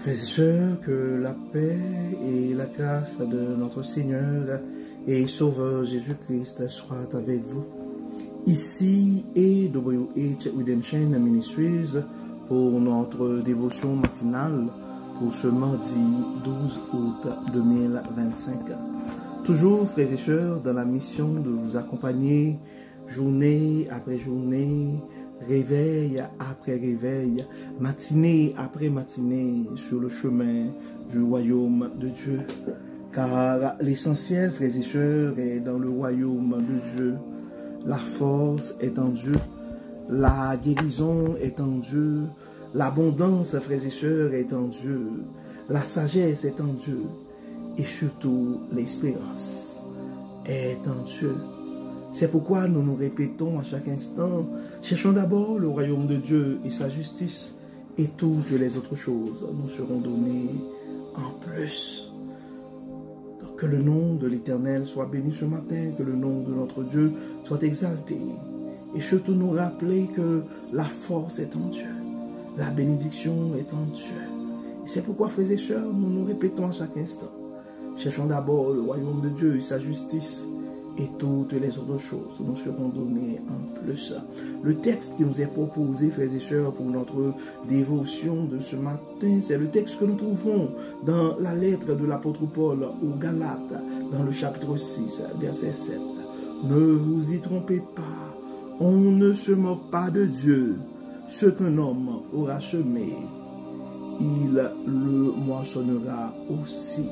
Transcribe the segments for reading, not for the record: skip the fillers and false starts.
Frères et sœurs, que la paix et la grâce de notre Seigneur et Sauveur Jésus-Christ soient avec vous. Ici AWH Redemption Ministries pour notre dévotion matinale pour ce mardi 12 août 2025. Toujours, frères et sœurs, dans la mission de vous accompagner journée après journée, réveil après réveil, matinée après matinée sur le chemin du royaume de Dieu. Car l'essentiel, frères et sœurs, est dans le royaume de Dieu. La force est en Dieu, la guérison est en Dieu, l'abondance, frères et sœurs, est en Dieu, la sagesse est en Dieu et surtout l'espérance est en Dieu. C'est pourquoi nous nous répétons à chaque instant, cherchons d'abord le royaume de Dieu et sa justice, et toutes les autres choses nous seront données en plus. Donc, que le nom de l'Éternel soit béni ce matin, que le nom de notre Dieu soit exalté, et surtout nous rappeler que la force est en Dieu, la bénédiction est en Dieu. Et c'est pourquoi, frères et sœurs, nous nous répétons à chaque instant, cherchons d'abord le royaume de Dieu et sa justice, et toutes les autres choses nous seront données en plus. Le texte qui nous est proposé, frères et sœurs, pour notre dévotion de ce matin, c'est le texte que nous trouvons dans la lettre de l'apôtre Paul aux Galates, dans le chapitre 6, verset 7. Ne vous y trompez pas, on ne se moque pas de Dieu. Ce qu'un homme aura semé, il le moissonnera aussi.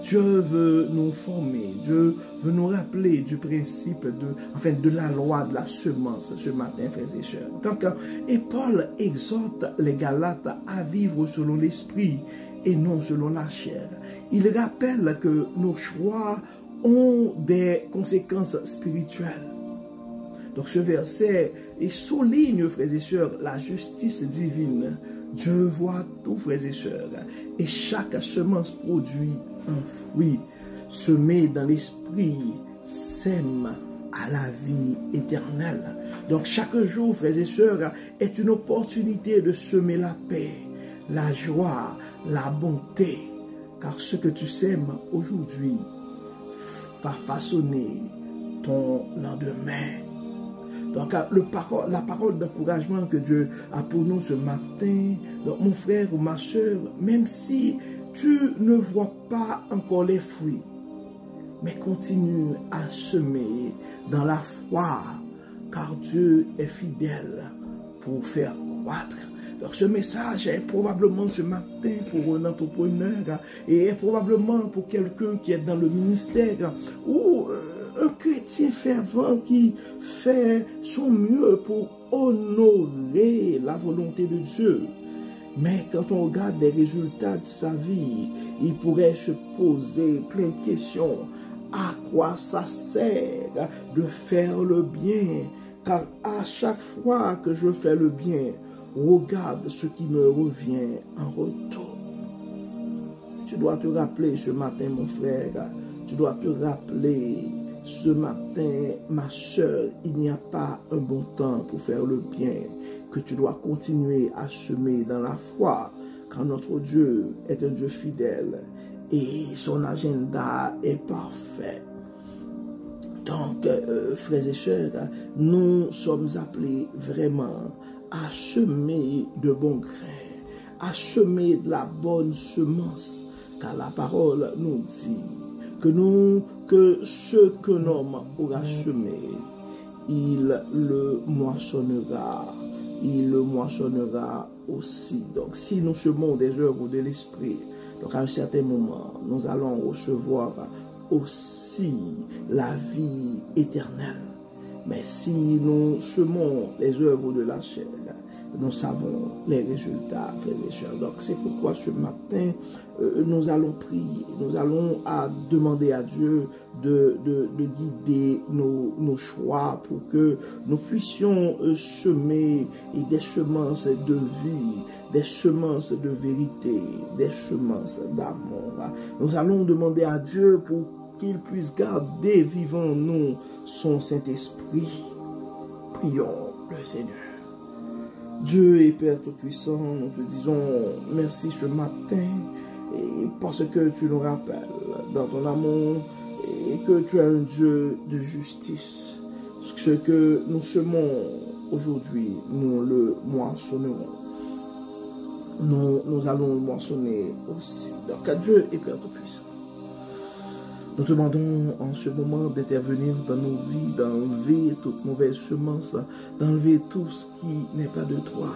Dieu veut nous former, Dieu veut nous rappeler du principe de la loi de la semence ce matin, frères et sœurs. Donc, et Paul exhorte les Galates à vivre selon l'esprit et non selon la chair. Il rappelle que nos choix ont des conséquences spirituelles. Donc ce verset souligne, frères et sœurs, la justice divine. Dieu voit tout, frères et sœurs, et chaque semence produit un fruit. Semé dans l'esprit sème à la vie éternelle. Donc chaque jour, frères et sœurs, est une opportunité de semer la paix, la joie, la bonté. Car ce que tu sèmes aujourd'hui va façonner ton lendemain. Donc, la parole d'encouragement que Dieu a pour nous ce matin, donc mon frère ou ma soeur, même si tu ne vois pas encore les fruits, mais continue à semer dans la foi, car Dieu est fidèle pour faire croître. Donc ce message est probablement ce matin pour un entrepreneur et est probablement pour quelqu'un qui est dans le ministère ou un chrétien fervent qui fait son mieux pour honorer la volonté de Dieu. Mais quand on regarde les résultats de sa vie, il pourrait se poser plein de questions. À quoi ça sert de faire le bien? Car à chaque fois que je fais le bien, regarde ce qui me revient en retour. Tu dois te rappeler ce matin, mon frère, tu dois te rappeler ce matin, ma soeur, il n'y a pas un bon temps pour faire le bien, que tu dois continuer à semer dans la foi, car notre Dieu est un Dieu fidèle et son agenda est parfait. Donc, frères et sœurs, nous sommes appelés vraiment à semer de bons grains, à semer de la bonne semence, car la parole nous dit que ce qu'un homme aura semé, il le moissonnera aussi. Donc si nous semons des œuvres de l'esprit, donc à un certain moment, nous allons recevoir aussi la vie éternelle. Mais si nous semons les œuvres de la chair, nous savons les résultats, frères et sœurs. Donc c'est pourquoi ce matin, nous allons prier, nous allons demander à Dieu de guider nos choix pour que nous puissions semer des semences de vie, des semences de vérité, des semences d'amour. Nous allons demander à Dieu pour qu'il puisse garder vivant en nous son Saint-Esprit. Prions le Seigneur. Dieu et Père Tout-Puissant, nous te disons merci ce matin et parce que tu nous rappelles dans ton amour et que tu es un Dieu de justice. Ce que nous semons aujourd'hui, nous le moissonnerons. Nous allons le moissonner aussi. Donc, Dieu et Père Tout-Puissant, nous te demandons en ce moment d'intervenir dans nos vies, d'enlever toute mauvaise semence, d'enlever tout ce qui n'est pas de toi.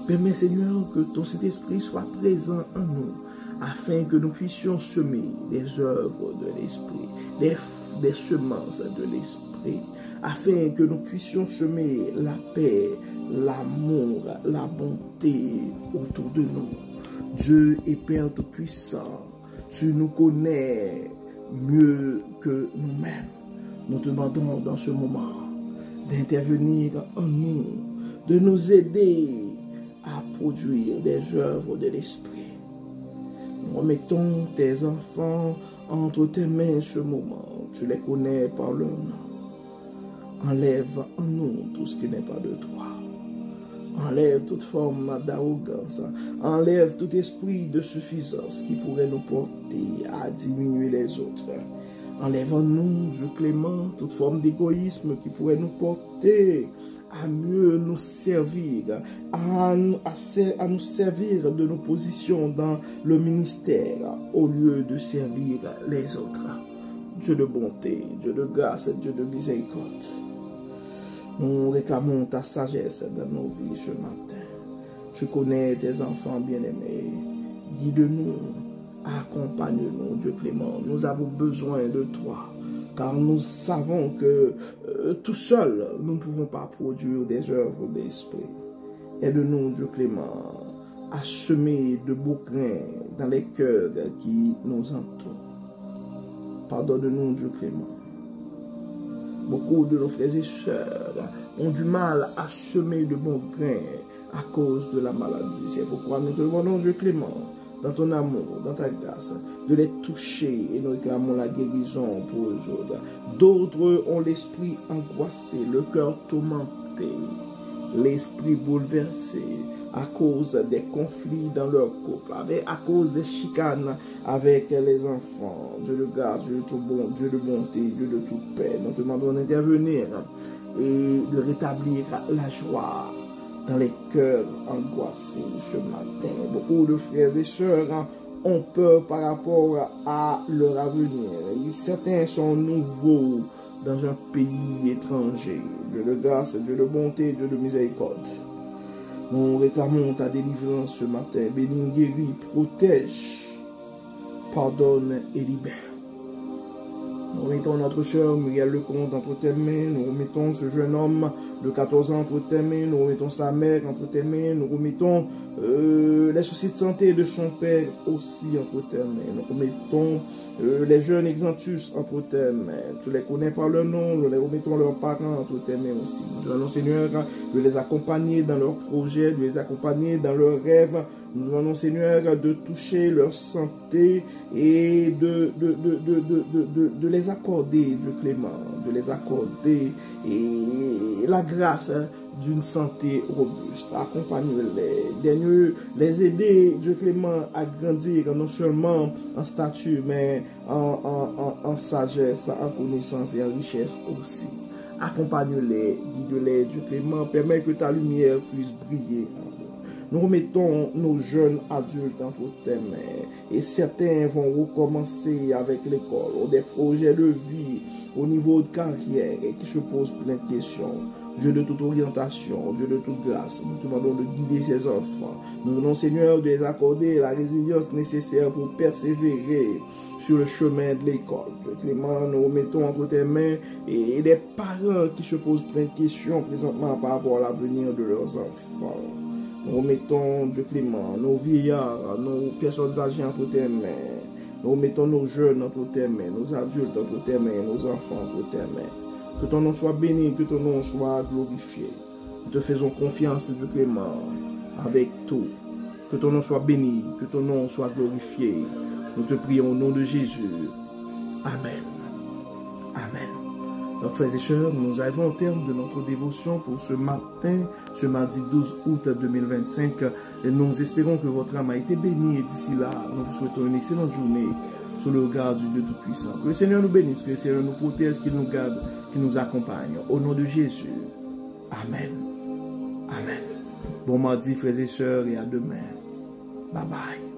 Permets, Seigneur, que ton Saint-Esprit soit présent en nous, afin que nous puissions semer les œuvres de l'Esprit, des semences de l'Esprit, afin que nous puissions semer la paix, l'amour, la bonté autour de nous. Dieu et Père Tout-Puissant, tu nous connais mieux que nous-mêmes. Nous te demandons dans ce moment d'intervenir en nous, de nous aider à produire des œuvres de l'Esprit. Nous remettons tes enfants entre tes mains ce moment. Tu les connais par leur nom. Enlève en nous tout ce qui n'est pas de toi. Enlève toute forme d'arrogance. Enlève tout esprit de suffisance qui pourrait nous porter à diminuer les autres. Enlève en nous, Dieu clément, toute forme d'égoïsme qui pourrait nous porter à mieux nous servir, à nous servir de nos positions dans le ministère au lieu de servir les autres. Dieu de bonté, Dieu de grâce, Dieu de miséricorde. Nous réclamons ta sagesse dans nos vies ce matin. Tu connais tes enfants bien-aimés. Guide-nous, accompagne-nous, Dieu clément. Nous avons besoin de toi, car nous savons que tout seul, nous ne pouvons pas produire des œuvres d'esprit. Aide-nous, Dieu clément, à semer de beaux grains dans les cœurs qui nous entourent. Pardonne-nous, Dieu clément. Beaucoup de nos frères et sœurs ont du mal à semer de bons grains à cause de la maladie. C'est pourquoi nous te demandons, Dieu clément, dans ton amour, dans ta grâce, de les toucher et nous réclamons la guérison pour eux autres. D'autres ont l'esprit angoissé, le cœur tourmenté, l'esprit bouleversé à cause des conflits dans leur couple, à cause des chicanes avec les enfants. Dieu de grâce, Dieu de tout bon, Dieu de bonté, Dieu de toute paix. Nous te demandons d'intervenir et de rétablir la joie dans les cœurs angoissés ce matin. Beaucoup de frères et sœurs ont peur par rapport à leur avenir. Certains sont nouveaux dans un pays étranger. Dieu de grâce, Dieu de bonté, Dieu de miséricorde. Nous réclamons ta délivrance ce matin. Bénis, guéris, protège, pardonne et libère. Nous remettons notre sœur Muriel Lecomte entre tes mains. Nous remettons ce jeune homme de 14 ans entre tes mains. Nous remettons sa mère entre tes mains. Nous remettons les soucis de santé de son père aussi entre tes mains. Nous remettons les jeunes Exantus entre tes mains. Tu les connais par leur nom. Nous les remettons leurs parents entre tes mains aussi. Nous demandons, Seigneur, de les accompagner dans leurs projets, de les accompagner dans leurs rêves. Nous demandons, Seigneur, de toucher leur santé et de les accorder, Dieu clément, de les accorder et la grâce d'une santé robuste. Accompagne-les, les aider, Dieu clément, à grandir non seulement en stature, mais en sagesse, en connaissance et en richesse aussi. Accompagne-les, guide-les, Dieu clément, permets que ta lumière puisse briller. Nous remettons nos jeunes adultes entre tes mains et certains vont recommencer avec l'école, ont des projets de vie au niveau de carrière et qui se posent plein de questions. Dieu de toute orientation, Dieu de toute grâce, nous te demandons de guider ces enfants. Nous demandons, Seigneur, de les accorder la résilience nécessaire pour persévérer sur le chemin de l'école. Dieu clément, nous remettons entre tes mains et des parents qui se posent plein de questions présentement par rapport à l'avenir de leurs enfants. Nous remettons, Dieu clément, nos vieillards, nos personnes âgées entre tes mains. Nous remettons nos jeunes entre tes mains, nos adultes entre tes mains, nos enfants entre tes mains. Que ton nom soit béni, que ton nom soit glorifié. Nous te faisons confiance, Dieu clément, avec tout. Que ton nom soit béni, que ton nom soit glorifié. Nous te prions au nom de Jésus. Amen. Amen. Donc, frères et sœurs, nous arrivons au terme de notre dévotion pour ce matin, ce mardi 12 août 2025. Et nous espérons que votre âme a été bénie et d'ici là, nous vous souhaitons une excellente journée sous le regard du Dieu Tout-Puissant. Que le Seigneur nous bénisse, que le Seigneur nous protège, qu'il nous garde, qu'il nous accompagne. Au nom de Jésus. Amen. Amen. Bon mardi, frères et sœurs, et à demain. Bye bye.